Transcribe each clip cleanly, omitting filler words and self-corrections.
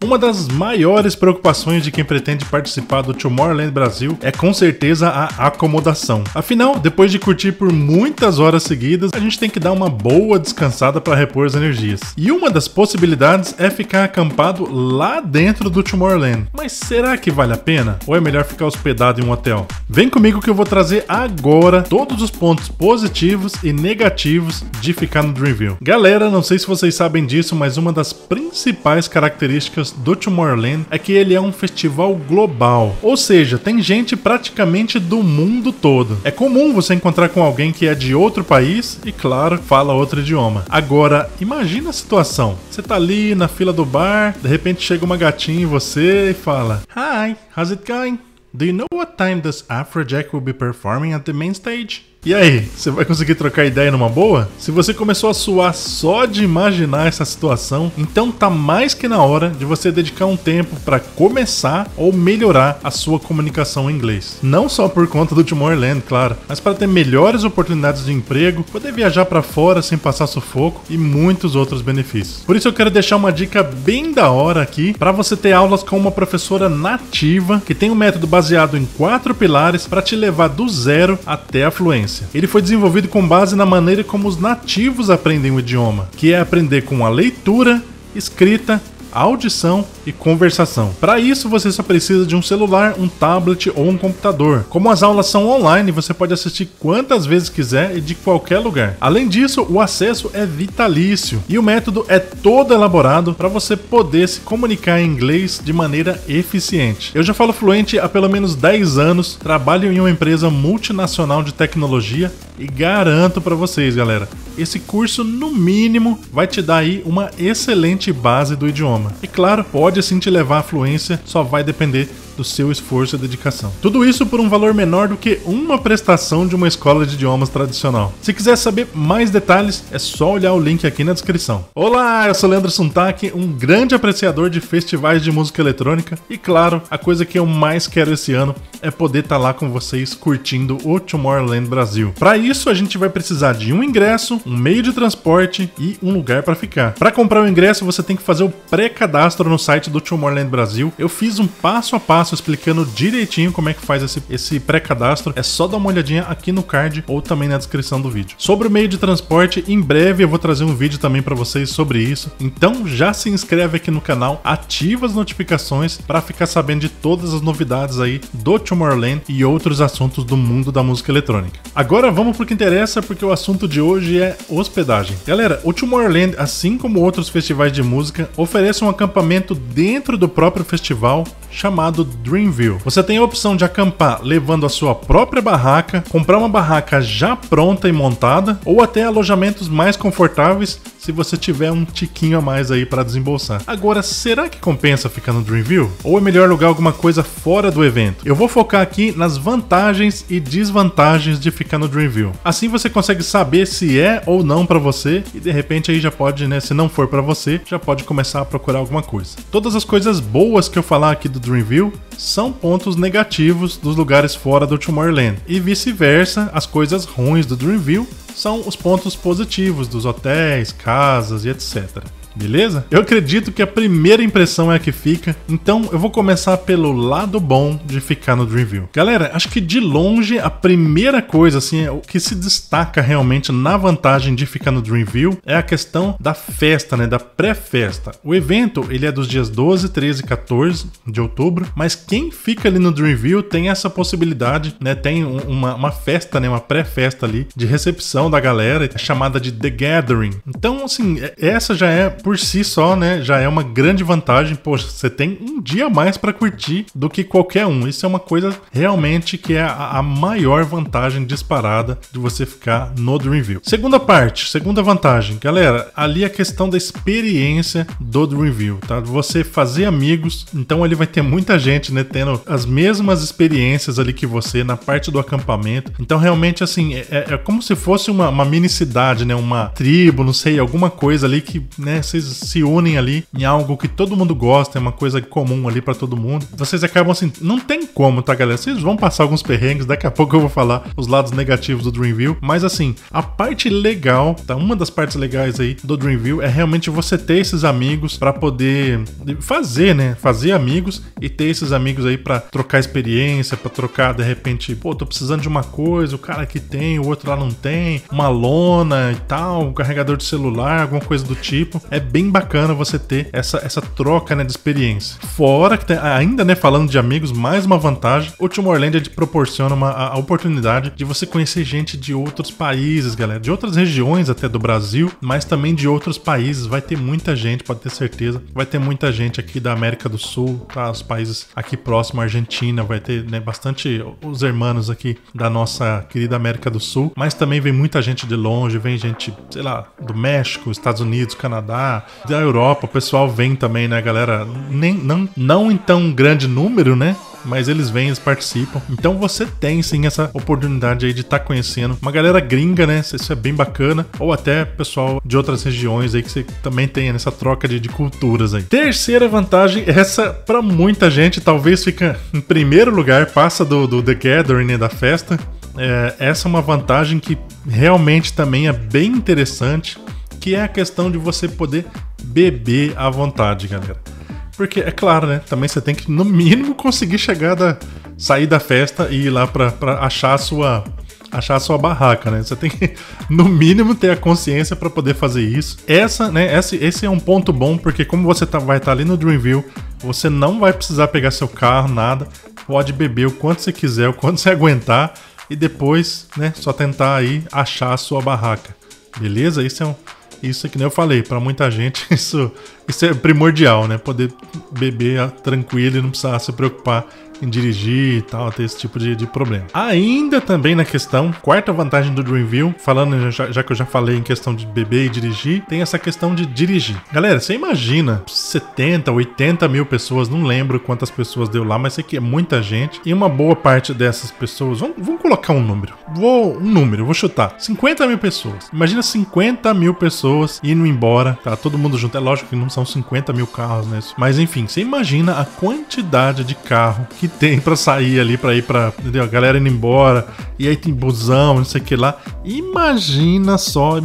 Uma das maiores preocupações de quem pretende participar do Tomorrowland Brasil é com certeza a acomodação. Afinal, depois de curtir por muitas horas seguidas, a gente tem que dar uma boa descansada para repor as energias. E uma das possibilidades é ficar acampado lá dentro do Tomorrowland. Mas será que vale a pena? Ou é melhor ficar hospedado em um hotel? Vem comigo que eu vou trazer agora todos os pontos positivos e negativos de ficar no Dreamville. Galera, não sei se vocês sabem disso, mas uma das principais características do Tomorrowland é que ele é um festival global, ou seja, tem gente praticamente do mundo todo. É comum você encontrar com alguém que é de outro país e, claro, fala outro idioma. Agora, imagina a situação, você tá ali na fila do bar, de repente chega uma gatinha em você e fala: "Hi, how's it going? Do you know what time does Afrojack will be performing at the main stage?" E aí, você vai conseguir trocar ideia numa boa? Se você começou a suar só de imaginar essa situação, então tá mais que na hora de você dedicar um tempo para começar ou melhorar a sua comunicação em inglês. Não só por conta do Tomorrowland, claro, mas para ter melhores oportunidades de emprego, poder viajar para fora sem passar sufoco e muitos outros benefícios. Por isso eu quero deixar uma dica bem da hora aqui para você ter aulas com uma professora nativa que tem um método baseado em 4 pilares para te levar do zero até a fluência. Ele foi desenvolvido com base na maneira como os nativos aprendem o idioma, que é aprender com a leitura, escrita, audição e conversação. Para isso você só precisa de um celular, um tablet ou um computador. Como as aulas são online, você pode assistir quantas vezes quiser e de qualquer lugar. Além disso, o acesso é vitalício e o método é todo elaborado para você poder se comunicar em inglês de maneira eficiente. Eu já falo fluente há pelo menos 10 anos, trabalho em uma empresa multinacional de tecnologia e garanto para vocês, galera, esse curso no mínimo vai te dar aí uma excelente base do idioma. E claro, pode sim te levar à fluência, só vai depender do seu esforço e dedicação. Tudo isso por um valor menor do que uma prestação de uma escola de idiomas tradicional. Se quiser saber mais detalhes, é só olhar o link aqui na descrição. Olá, eu sou Leandro Suntak, um grande apreciador de festivais de música eletrônica e claro, a coisa que eu mais quero esse ano é poder estar lá com vocês curtindo o Tomorrowland Brasil. Para isso, a gente vai precisar de um ingresso, um meio de transporte e um lugar para ficar. Para comprar o ingresso, você tem que fazer o pré-cadastro no site do Tomorrowland Brasil. Eu fiz um passo a passo explicando direitinho como é que faz esse pré-cadastro. É só dar uma olhadinha aqui no card ou também na descrição do vídeo. Sobre o meio de transporte, em breve eu vou trazer um vídeo também para vocês sobre isso. Então já se inscreve aqui no canal, ativa as notificações para ficar sabendo de todas as novidades aí do Tomorrowland e outros assuntos do mundo da música eletrônica. Agora vamos pro que interessa, porque o assunto de hoje é hospedagem. Galera, o Tomorrowland, assim como outros festivais de música, oferece um acampamento dentro do próprio festival chamado Dreamville. Você tem a opção de acampar levando a sua própria barraca, comprar uma barraca já pronta e montada, ou até alojamentos mais confortáveis se você tiver um tiquinho a mais aí para desembolsar. Agora, será que compensa ficar no Dreamville? Ou é melhor alugar alguma coisa fora do evento? Eu vou focar aqui nas vantagens e desvantagens de ficar no Dreamville. Assim você consegue saber se é ou não para você e de repente aí já pode, né, se não for para você, já pode começar a procurar alguma coisa. Todas as coisas boas que eu falar aqui do Dreamville são pontos negativos dos lugares fora do Tomorrowland. E vice-versa, as coisas ruins do Dreamville são os pontos positivos dos hotéis, casas e etc. Beleza? Eu acredito que a primeira impressão é a que fica, então eu vou começar pelo lado bom de ficar no Dreamville. Galera, acho que de longe a primeira coisa, assim, o que se destaca realmente na vantagem de ficar no Dreamville é a questão da festa, né, da pré-festa. O evento, ele é dos dias 12, 13 e 14 de outubro, mas quem fica ali no Dreamville tem essa possibilidade, né, tem uma festa, né, uma pré-festa ali de recepção da galera, chamada de The Gathering. Então, assim, essa já é por si só, né, já é uma grande vantagem. Poxa, você tem um dia a mais para curtir do que qualquer um. Isso é uma coisa realmente que é a maior vantagem disparada de você ficar no Dreamville. Segunda vantagem, galera, ali a questão da experiência do Dreamville, tá? Você fazer amigos, então ali vai ter muita gente, né, tendo as mesmas experiências ali que você na parte do acampamento. Então realmente, assim, é como se fosse uma mini cidade, né, uma tribo, não sei, alguma coisa ali que, né, vocês se unem ali em algo que todo mundo gosta, é uma coisa comum ali pra todo mundo. Vocês acabam assim, não tem como, tá, galera? Vocês vão passar alguns perrengues, daqui a pouco eu vou falar os lados negativos do Dreamville, mas assim, a parte legal, tá? Uma das partes legais aí do Dreamville é realmente você ter esses amigos pra poder fazer, né? Fazer amigos e ter esses amigos aí pra trocar experiência, pra trocar, de repente, pô, tô precisando de uma coisa, o cara aqui tem, o outro lá não tem, uma lona e tal, um carregador de celular, alguma coisa do tipo. É bem bacana você ter essa troca, né, de experiência. Fora que tem, ainda, né, falando de amigos, mais uma vantagem, o Tomorrowland te proporciona a oportunidade de você conhecer gente de outros países, galera, de outras regiões até do Brasil, mas também de outros países. Vai ter muita gente, pode ter certeza, vai ter muita gente aqui da América do Sul, tá? Os países aqui próximo, Argentina, vai ter, né, bastante os hermanos aqui da nossa querida América do Sul, mas também vem muita gente de longe, vem gente, sei lá, do México, Estados Unidos, Canadá, da Europa, o pessoal vem também, né, galera? Não em tão grande número, né? Mas eles vêm, eles participam. Então você tem sim essa oportunidade aí de estar conhecendo uma galera gringa, né? Isso é bem bacana. Ou até pessoal de outras regiões aí que você também tem nessa troca de culturas aí. Terceira vantagem, essa pra muita gente talvez fica em primeiro lugar, passa do The Gathering, né, da festa. Essa é uma vantagem que realmente também é bem interessante, que é a questão de você poder beber à vontade, galera. Porque, é claro, né? Também você tem que, no mínimo, conseguir sair da festa e ir lá pra achar a sua barraca, né? Você tem que, no mínimo, ter a consciência pra poder fazer isso. Esse é um ponto bom, porque como você vai estar ali no Dreamville, você não vai precisar pegar seu carro, nada. Pode beber o quanto você quiser, o quanto você aguentar. E depois, né, só tentar aí achar a sua barraca. Beleza? Isso é que nem eu falei, pra muita gente isso é primordial, né? Poder beber tranquilo e não precisar se preocupar em dirigir e tal, ter esse tipo de problema. Ainda também na questão, quarta vantagem do Dreamville, falando já que eu já falei em questão de beber e dirigir, tem essa questão de dirigir. Galera, você imagina 70, 80 mil pessoas, não lembro quantas pessoas deu lá, mas sei que é muita gente, e uma boa parte dessas pessoas, vamos colocar um número, vou chutar, 50 mil pessoas. Imagina 50 mil pessoas indo embora, tá? Todo mundo junto, é lógico que não são 50 mil carros, né? Mas enfim, você imagina a quantidade de carro que tem pra sair ali, pra ir pra, entendeu? A galera indo embora, e aí tem busão, não sei o que lá. Imagina só,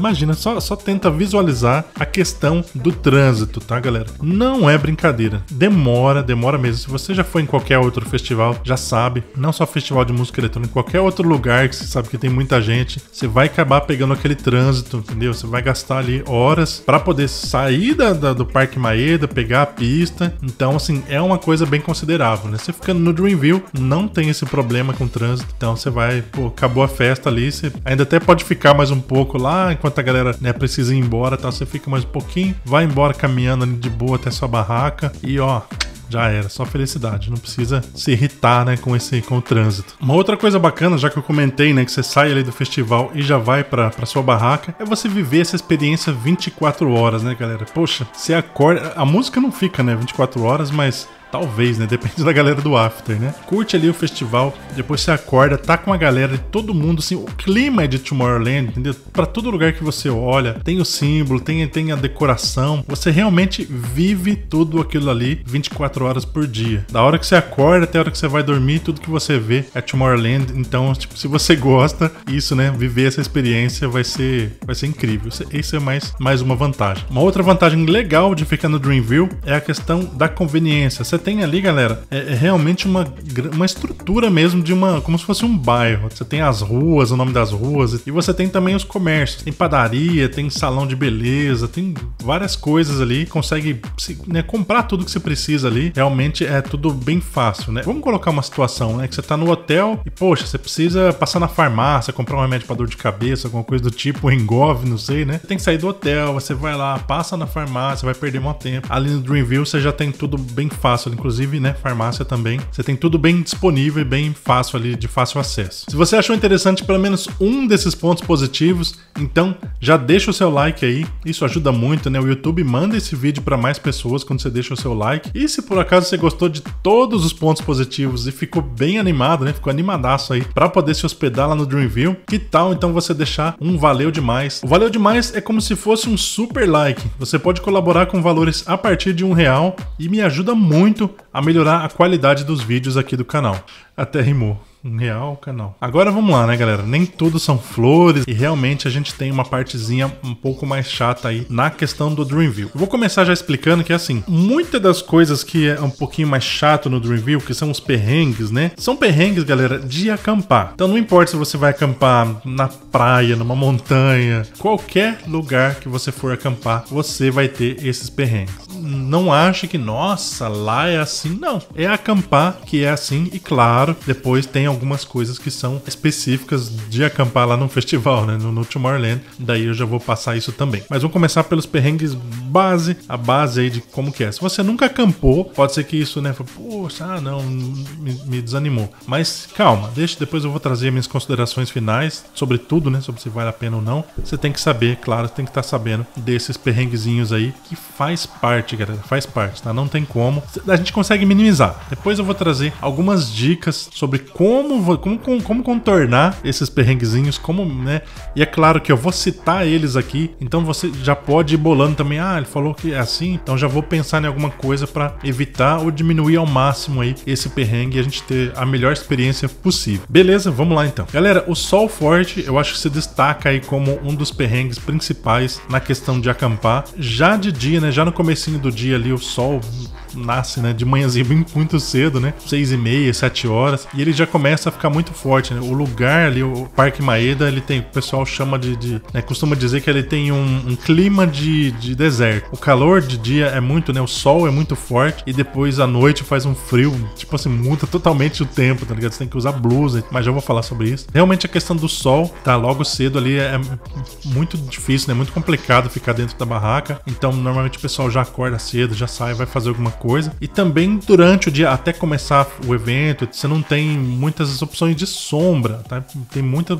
tenta visualizar a questão do trânsito, tá, galera? Não é brincadeira, demora mesmo. Se você já foi em qualquer outro festival, já sabe, não só festival de música eletrônica, qualquer outro lugar que você sabe que tem muita gente, você vai acabar pegando aquele trânsito, entendeu? Você vai gastar ali horas pra poder sair do Parque Maeda, pegar a pista. Então, assim, é uma coisa bem considerável, né? Você ficando no Dreamville, não tem esse problema com o trânsito. Então você vai, pô, acabou a festa ali, você ainda até pode ficar mais um pouco lá, enquanto a galera, né, precisa ir embora, tá? Você fica mais um pouquinho, vai embora caminhando ali de boa até sua barraca e ó, já era, só felicidade, não precisa se irritar, né, com o trânsito. Uma outra coisa bacana, já que eu comentei, né, que você sai ali do festival e já vai pra sua barraca, é você viver essa experiência 24 horas, né, galera? Poxa, você acorda, a música não fica, né, 24 horas, mas talvez, né? Depende da galera do after, né? Curte ali o festival, depois você acorda, tá com a galera e todo mundo, assim, o clima é de Tomorrowland, entendeu? Pra todo lugar que você olha, tem o símbolo, tem a decoração, você realmente vive tudo aquilo ali 24 horas por dia. Da hora que você acorda até a hora que você vai dormir, tudo que você vê é Tomorrowland. Então, tipo, se você gosta, isso, né? Viver essa experiência vai ser incrível. Isso é mais uma vantagem. Uma outra vantagem legal de ficar no Dreamville é a questão da conveniência. Você tem ali, galera, é realmente uma estrutura mesmo de como se fosse um bairro. Você tem as ruas, o nome das ruas, e você tem também os comércios. Tem padaria, tem salão de beleza, tem várias coisas ali. Consegue, né, comprar tudo que você precisa ali. Realmente é tudo bem fácil, né? Vamos colocar uma situação, né, que você tá no hotel e, poxa, você precisa passar na farmácia, comprar um remédio pra dor de cabeça, alguma coisa do tipo, Engov, não sei, né? Você tem que sair do hotel, você vai lá, passa na farmácia, vai perder muito tempo. Ali no Dreamville você já tem tudo bem fácil fácil, inclusive, né, farmácia também. Você tem tudo bem disponível e bem fácil ali, de fácil acesso. Se você achou interessante pelo menos um desses pontos positivos, então já deixa o seu like aí, isso ajuda muito, né? O YouTube manda esse vídeo para mais pessoas quando você deixa o seu like. E se por acaso você gostou de todos os pontos positivos e ficou bem animado, né? Ficou animadaço aí para poder se hospedar lá no Dreamville, que tal então você deixar um valeu demais? O valeu demais é como se fosse um super like. Você pode colaborar com valores a partir de R$1 e me ajuda muito a melhorar a qualidade dos vídeos aqui do canal. Até rimou. R$1 canal. Agora vamos lá, né, galera? Nem tudo são flores e realmente a gente tem uma partezinha um pouco mais chata aí na questão do Dreamville. Eu vou começar já explicando que, assim, muitas das coisas que é um pouquinho mais chato no Dreamville, que são os perrengues, né? São perrengues, galera, de acampar. Então não importa se você vai acampar na praia, numa montanha, qualquer lugar que você for acampar, você vai ter esses perrengues. Não ache que, nossa, lá é assim. Não. É acampar que é assim e, claro, depois tem algumas coisas que são específicas de acampar lá no festival, né, no Tomorrowland. Daí eu já vou passar isso também. Mas vamos começar pelos perrengues base, a base aí de como que é. Se você nunca acampou, pode ser que isso, né, poxa, não, me desanimou. Mas calma, depois eu vou trazer minhas considerações finais sobre tudo, né, sobre se vale a pena ou não. Você tem que saber, claro, tem que estar sabendo desses perrenguezinhos aí, que faz parte, galera, faz parte, tá? Não tem como. A gente consegue minimizar. Depois eu vou trazer algumas dicas sobre como contornar esses perrenguezinhos, né? E é claro que eu vou citar eles aqui, então você já pode ir bolando também. Ah, ele falou que é assim, então já vou pensar em alguma coisa para evitar ou diminuir ao máximo aí esse perrengue e a gente ter a melhor experiência possível. Beleza? Vamos lá então. Galera, o sol forte eu acho que se destaca aí como um dos perrengues principais na questão de acampar. Já de dia, né? Já no comecinho do dia ali o sol nasce, né, de manhãzinha muito cedo, né, 6h30, 7 horas, e ele já começa a ficar muito forte, né? O lugar ali, o Parque Maeda, ele tem, o pessoal chama né, costuma dizer que ele tem um clima de deserto. O calor de dia é muito, né, o sol é muito forte, e depois à noite faz um frio, tipo assim, muda totalmente o tempo, tá ligado? Você tem que usar blusa, mas já vou falar sobre isso. Realmente a questão do sol, tá, logo cedo ali é muito difícil, né, muito complicado ficar dentro da barraca, então normalmente o pessoal já acorda cedo, já sai, vai fazer alguma coisa. E também durante o dia, até começar o evento, você não tem muitas opções de sombra, tá? Tem muito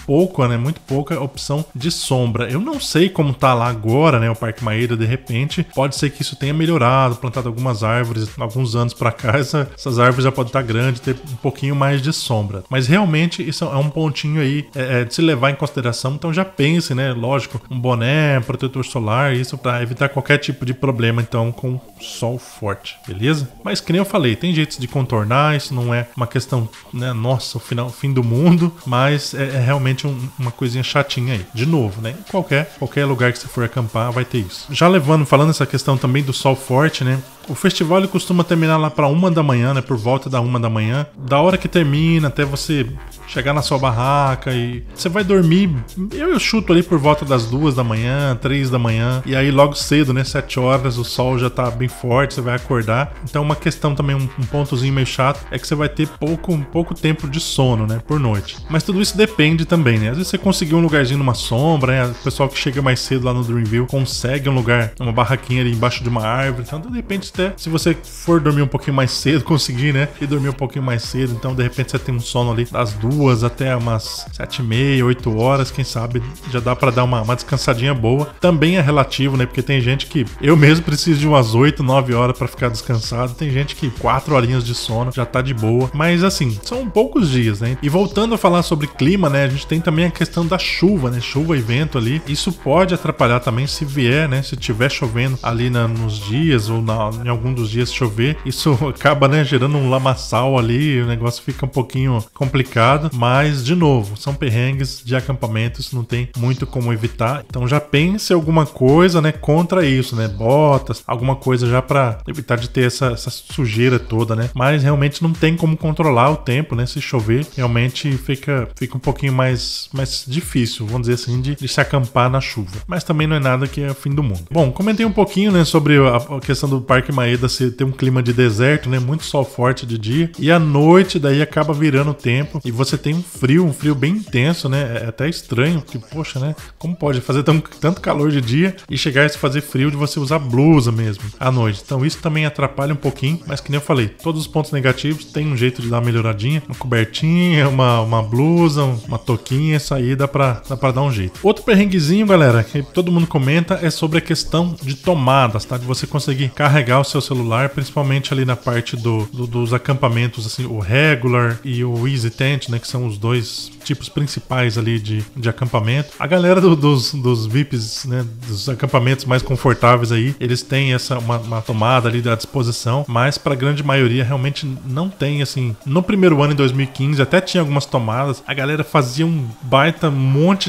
pouco, né? Muito pouca opção de sombra. Eu não sei como tá lá agora, né? O Parque Maeda, de repente, pode ser que isso tenha melhorado, plantado algumas árvores, alguns anos pra cá, essas árvores já podem estar grandes, ter um pouquinho mais de sombra. Mas realmente isso é um pontinho aí de se levar em consideração. Então já pense, né? Lógico, um boné, um protetor solar, isso para evitar qualquer tipo de problema, então, com sol forte. Beleza? Mas que nem eu falei, tem jeitos de contornar, isso não é uma questão, né, nossa, o fim do mundo, mas é realmente uma coisinha chatinha aí. De novo, né? Qualquer lugar que você for acampar vai ter isso. Já falando essa questão também do sol forte, né? O festival ele costuma terminar lá para 1 da manhã, né? Por volta da 1 da manhã. Da hora que termina até você chegar na sua barraca e você vai dormir. Eu chuto ali por volta das 2 da manhã, 3 da manhã. E aí logo cedo, né? 7 horas, o sol já tá bem forte, você vai acordar. Então uma questão também, um pontozinho meio chato, é que você vai ter pouco tempo de sono, né? Por noite. Mas tudo isso depende também, né? Às vezes você conseguiu um lugarzinho numa sombra, né? O pessoal que chega mais cedo lá no Dreamville consegue um lugar, uma barraquinha ali embaixo de uma árvore. Então de repente até, se você for dormir um pouquinho mais cedo, conseguir, né? E dormir um pouquinho mais cedo, então de repente você tem um sono ali das 2 até umas 7h30, 8 horas, quem sabe já dá pra dar uma descansadinha boa. Também é relativo, né? Porque tem gente que, eu mesmo preciso de umas 8, 9 horas pra ficar descansado. Tem gente que 4 horinhas de sono já tá de boa. Mas assim, são poucos dias, né? E voltando a falar sobre clima, né? A gente tem também a questão da chuva, né? Chuva e vento ali. Isso pode atrapalhar também se vier, né? Se tiver chovendo ali nos dias ou em algum dos dias chover, isso acaba, né, gerando um lamaçal ali, o negócio fica um pouquinho complicado, mas de novo, são perrengues de acampamento, isso não tem muito como evitar, então já pense alguma coisa, né, contra isso, né, botas, alguma coisa já pra evitar de ter essa sujeira toda, né, mas realmente não tem como controlar o tempo, né, se chover, realmente fica um pouquinho mais difícil, vamos dizer assim, de se acampar na chuva, mas também não é nada que é o fim do mundo. Bom, comentei um pouquinho, né, sobre a questão do Parque Maeda ter um clima de deserto, né? Muito sol forte de dia. E à noite daí acaba virando o tempo. E você tem um frio bem intenso, né? É até estranho, porque, poxa, né? Como pode fazer tanto calor de dia e chegar a se fazer frio de você usar blusa mesmo à noite? Então isso isso também atrapalha um pouquinho, mas que nem eu falei, todos os pontos negativos tem um jeito de dar uma melhoradinha, uma cobertinha, uma blusa, uma touquinha, isso aí dá pra dar um jeito. Outro perrenguezinho, galera, que todo mundo comenta é sobre a questão de tomadas, tá? De você conseguir carregar o seu celular, principalmente ali na parte dos acampamentos, assim, o Regular e o Easy Tent, né? Que são os dois tipos principais ali de acampamento. A galera dos VIPs, né? Dos acampamentos mais confortáveis aí, eles têm uma tomada ali à disposição, mas pra grande maioria realmente não tem, assim. No primeiro ano, em 2015, até tinha algumas tomadas, a galera fazia um baita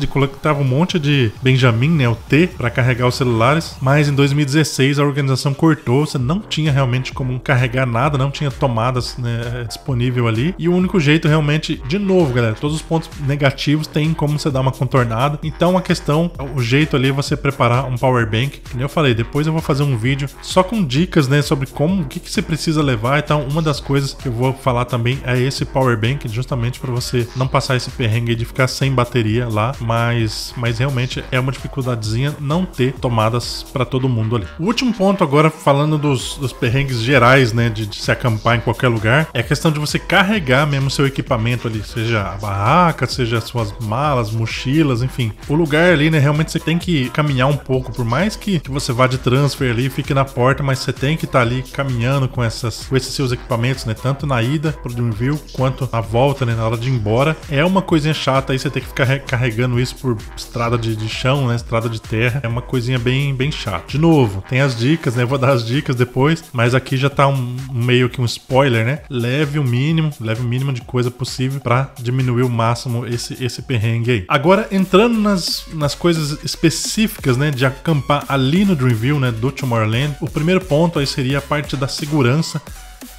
colocava um monte de Benjamin, né? O T, pra carregar os celulares, mas em 2016 a organização cortou, você não tinha realmente como carregar nada, não tinha tomadas, né, disponível ali, e o único jeito realmente, de novo, galera, todos os pontos negativos tem como você dar uma contornada, então a questão, o jeito ali é você preparar um power bank, que nem eu falei, depois eu vou fazer um vídeo só com dicas, né, sobre o que você precisa levar. Então uma das coisas que eu vou falar também é esse power bank, justamente para você não passar esse perrengue de ficar sem bateria lá, mas realmente é uma dificuldadezinha não ter tomadas para todo mundo ali. O último ponto agora, falando dos perrengues gerais, né, de se acampar em qualquer lugar, é a questão de você carregar mesmo seu equipamento ali, seja a barraca, seja as suas malas, mochilas, enfim. O lugar ali, né, realmente você tem que caminhar um pouco, por mais que você vá de transfer ali, fique na porta, mas você tem que estar ali caminhando com esses seus equipamentos, né, tanto na ida pro Dreamville quanto na volta, né, na hora de ir embora. É uma coisinha chata aí, você tem que ficar carregando isso por estrada de chão, né, estrada de terra. É uma coisinha bem chata. De novo, tem as dicas, né, eu vou dar as dicas depois, mas aqui já tá meio que um spoiler, né. Leve o mínimo de coisa possível para diminuir o máximo esse perrengue aí. Agora, entrando nas coisas específicas, né, de acampar ali no Dreamville, né, do Tomorrowland, o primeiro ponto aí seria a parte da segurança.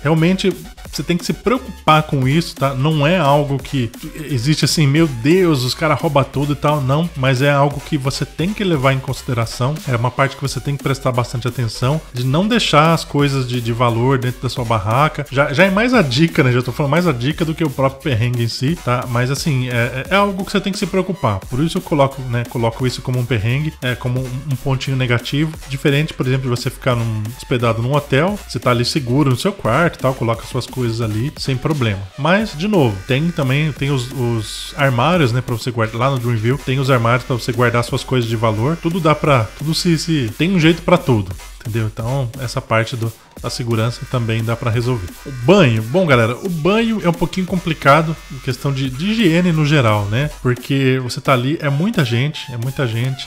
Realmente você tem que se preocupar com isso, tá? Não é algo que existe assim, meu Deus, os caras roubam tudo e tal, não. Mas é algo que você tem que levar em consideração. É uma parte que você tem que prestar bastante atenção, de não deixar as coisas de valor dentro da sua barraca. Já é mais a dica, né? Já tô falando mais a dica do que o próprio perrengue em si, tá? Mas assim, é algo que você tem que se preocupar. Por isso eu coloco isso como um perrengue, como um pontinho negativo. Diferente, por exemplo, de você ficar hospedado num hotel, você tá ali seguro no seu quarto e tal, coloca suas coisas ali sem problema. Mas, de novo, tem os armários, né, pra você guardar lá no Dreamville, tem os armários pra você guardar suas coisas de valor. Tudo tem um jeito pra tudo, entendeu? Então, essa parte da segurança também dá pra resolver. O banho, bom, galera, o banho é um pouquinho complicado em questão de higiene no geral, né? Porque você tá ali, é muita gente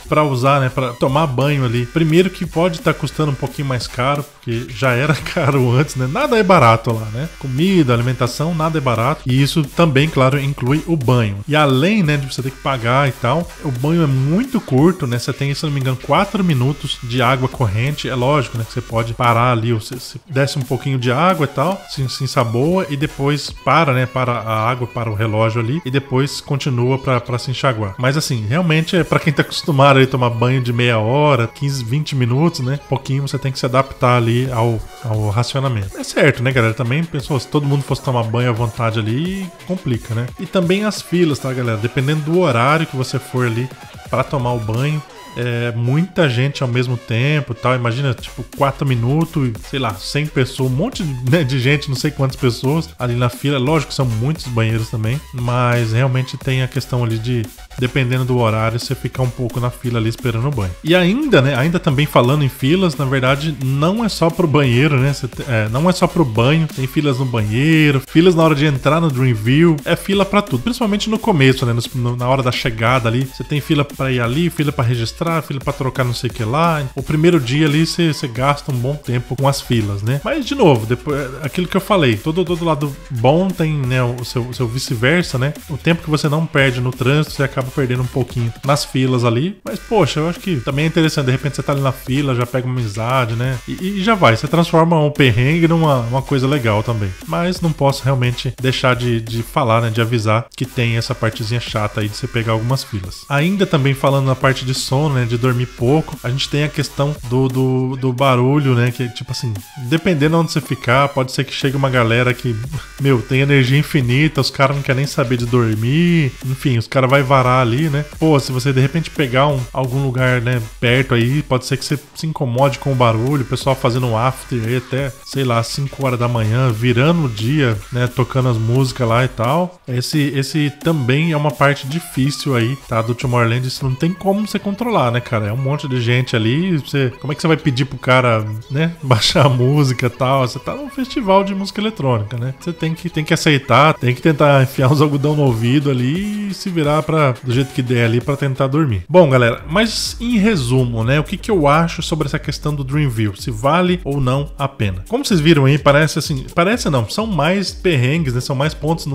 pra usar, né, pra tomar banho ali. Primeiro que pode estar custando um pouquinho mais caro, porque já era caro antes, né? Nada é barato lá, né? Comida, alimentação, nada é barato. E isso também, claro, inclui o banho. E além, né, de você ter que pagar e tal, o banho é muito curto, né? Você tem, se não me engano, 4 minutos de água corrente. É lógico, né, que você pode parar ali, você desce um pouquinho de água e tal, se ensaboa e depois para a água, para o relógio ali e depois continua para se enxaguar. Mas assim, realmente é para quem tá acostumado a tomar banho de meia hora, 15, 20 minutos, né? Pouquinho você tem que se adaptar ali ao racionamento. É certo, né, galera? Também pensou, se todo mundo fosse tomar banho à vontade ali, complica, né? E também as filas, tá, galera? Dependendo do horário que você for ali para tomar o banho, muita gente ao mesmo tempo, tal. Imagina, tipo, 4 minutos, sei lá, 100 pessoas, um monte, né, de gente, não sei quantas pessoas ali na fila. Lógico que são muitos banheiros também, mas realmente tem a questão ali de, dependendo do horário, você ficar um pouco na fila ali esperando o banho. E ainda, né, também falando em filas, na verdade, não é só pro banheiro, né, não é só pro banho, tem filas no banheiro, filas na hora de entrar no Dreamville, é fila pra tudo, principalmente no começo, né, na hora da chegada ali, você tem fila pra ir ali, fila pra registrar, fila pra trocar não sei o que lá. O primeiro dia ali você gasta um bom tempo com as filas, né? Mas de novo, depois, aquilo que eu falei, todo lado bom tem, né, o seu vice-versa, né? O tempo que você não perde no trânsito, você acaba perdendo um pouquinho nas filas ali. Mas poxa, eu acho que também é interessante, de repente você tá ali na fila, já pega uma amizade, né? E já vai, você transforma um perrengue numa coisa legal também. Mas não posso realmente deixar de falar, né, de avisar que tem essa partezinha chata aí de você pegar algumas filas. Ainda também falando na parte de sono, né, de dormir pouco. A gente tem a questão do barulho, né, que tipo assim, dependendo de onde você ficar, pode ser que chegue uma galera que, meu, tem energia infinita, os caras não querem nem saber de dormir, enfim, os caras vai varar ali, né. Pô, se você de repente pegar algum lugar, né, perto aí, pode ser que você se incomode com o barulho, o pessoal fazendo um after aí até, sei lá, 5 horas da manhã, virando o dia, né, tocando as músicas lá e tal. Esse também é uma parte difícil aí, tá, do Tomorrowland. Isso não tem como você controlar, né, cara? É um monte de gente ali, como é que você vai pedir pro cara, né, baixar a música e tal? Você tá num festival de música eletrônica, né? Você tem que aceitar, tem que tentar enfiar uns algodão no ouvido ali e se virar do jeito que der ali pra tentar dormir. Bom, galera, mas em resumo, né, o que eu acho sobre essa questão do Dreamville? Se vale ou não a pena? Como vocês viram aí, parece não, são mais perrengues, né? São mais pontos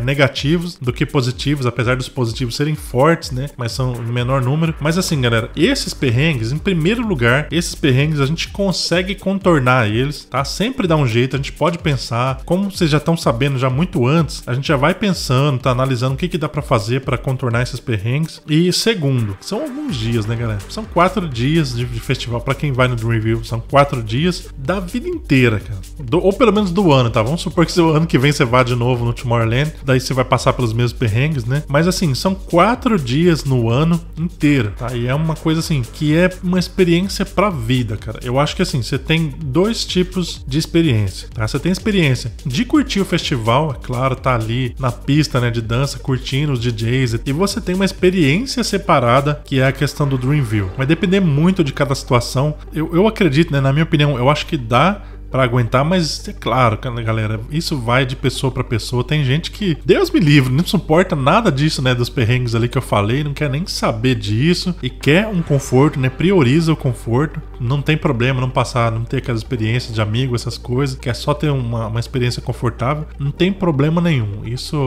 negativos do que positivos, apesar dos positivos serem fortes, né? Mas são em menor número. Mas assim, galera, esses perrengues, em primeiro lugar, esses perrengues a gente consegue contornar eles, tá? Sempre dá um jeito, a gente pode pensar, como vocês já estão sabendo já muito antes, a gente já vai pensando, tá analisando o que dá pra fazer pra contornar esses perrengues. E segundo, são alguns dias, né, galera? São 4 dias de festival, pra quem vai no Dreamville, são 4 dias da vida inteira, cara. Ou pelo menos do ano, tá? Vamos supor que o ano que vem você vá de novo no Tomorrowland, daí você vai passar pelos mesmos perrengues, né? Mas assim, são 4 dias no ano inteiro, tá? E é uma coisa assim, que é uma experiência pra vida, cara. Eu acho que assim, você tem 2 tipos de experiência, tá? Você tem a experiência de curtir o festival, é claro, tá ali na pista, né, de dança, curtindo os DJs, e você tem uma experiência separada, que é a questão do Dreamville. Vai depender muito de cada situação. Eu acredito, né, na minha opinião, eu acho que dá pra aguentar, mas é claro, galera, isso vai de pessoa pra pessoa. Tem gente que, Deus me livre, não suporta nada disso, né, dos perrengues ali que eu falei, não quer nem saber disso e quer um conforto, né, prioriza o conforto. Não tem problema não ter aquelas experiências de amigo, essas coisas, quer só ter uma experiência confortável, não tem problema nenhum. Isso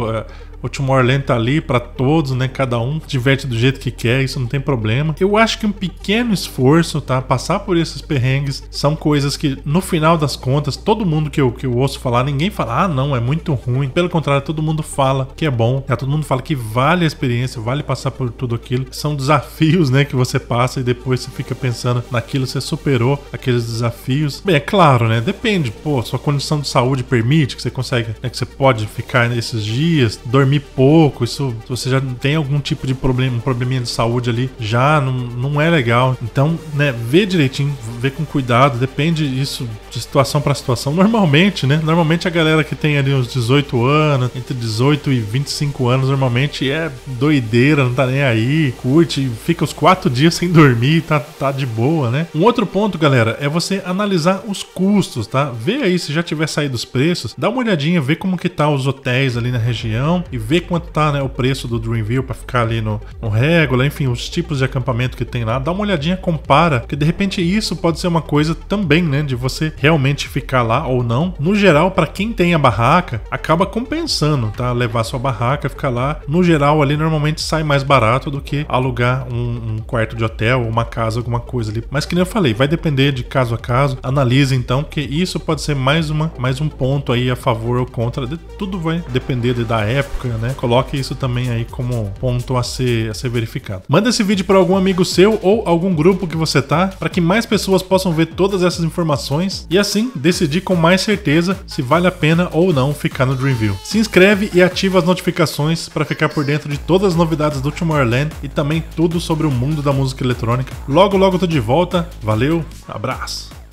o Tomorrowland tá ali pra todos, né? Cada um diverte do jeito que quer, isso não tem problema. Eu acho que um pequeno esforço, tá? Passar por esses perrengues são coisas que, no final das contas, todo mundo que eu ouço falar, ninguém fala, ah, não, é muito ruim. Pelo contrário, todo mundo fala que é bom. Todo mundo fala que vale a experiência, vale passar por tudo aquilo. São desafios, né? Que você passa e depois você fica pensando naquilo, você superou aqueles desafios. Bem, é claro, né? Depende. Pô, sua condição de saúde permite que você consegue, né? Que você pode ficar nesses dias, dormir pouco, isso, se você já tem algum tipo de problema, um probleminha de saúde ali, já não é legal. Então, né, vê direitinho, vê com cuidado, depende isso de situação para situação. Normalmente, né, a galera que tem ali uns 18 anos, entre 18 e 25 anos, normalmente é doideira, não tá nem aí, curte, fica os 4 dias sem dormir, tá de boa, né? Um outro ponto, galera, é você analisar os custos, tá? Vê aí se já tiver saído os preços, dá uma olhadinha, vê como que tá os hotéis ali na região e vê quanto tá, né, o preço do Dreamville pra ficar ali no Regular, enfim, os tipos de acampamento que tem lá. Dá uma olhadinha, compara, porque de repente isso pode ser uma coisa também, né, de você realmente ficar lá ou não. No geral, pra quem tem a barraca, acaba compensando, tá? Levar sua barraca, ficar lá. No geral, ali normalmente sai mais barato do que alugar um quarto de hotel ou uma casa, alguma coisa ali. Mas que nem eu falei, vai depender de caso a caso. Analise então, porque isso pode ser mais um ponto aí a favor ou contra. Tudo vai depender da época, né? Coloque isso também aí como ponto a ser verificado. Manda esse vídeo para algum amigo seu ou algum grupo que você tá, para que mais pessoas possam ver todas essas informações e assim decidir com mais certeza se vale a pena ou não ficar no Dreamville. Se inscreve e ativa as notificações para ficar por dentro de todas as novidades do Tomorrowland e também tudo sobre o mundo da música eletrônica. Logo eu tô de volta. Valeu, abraço!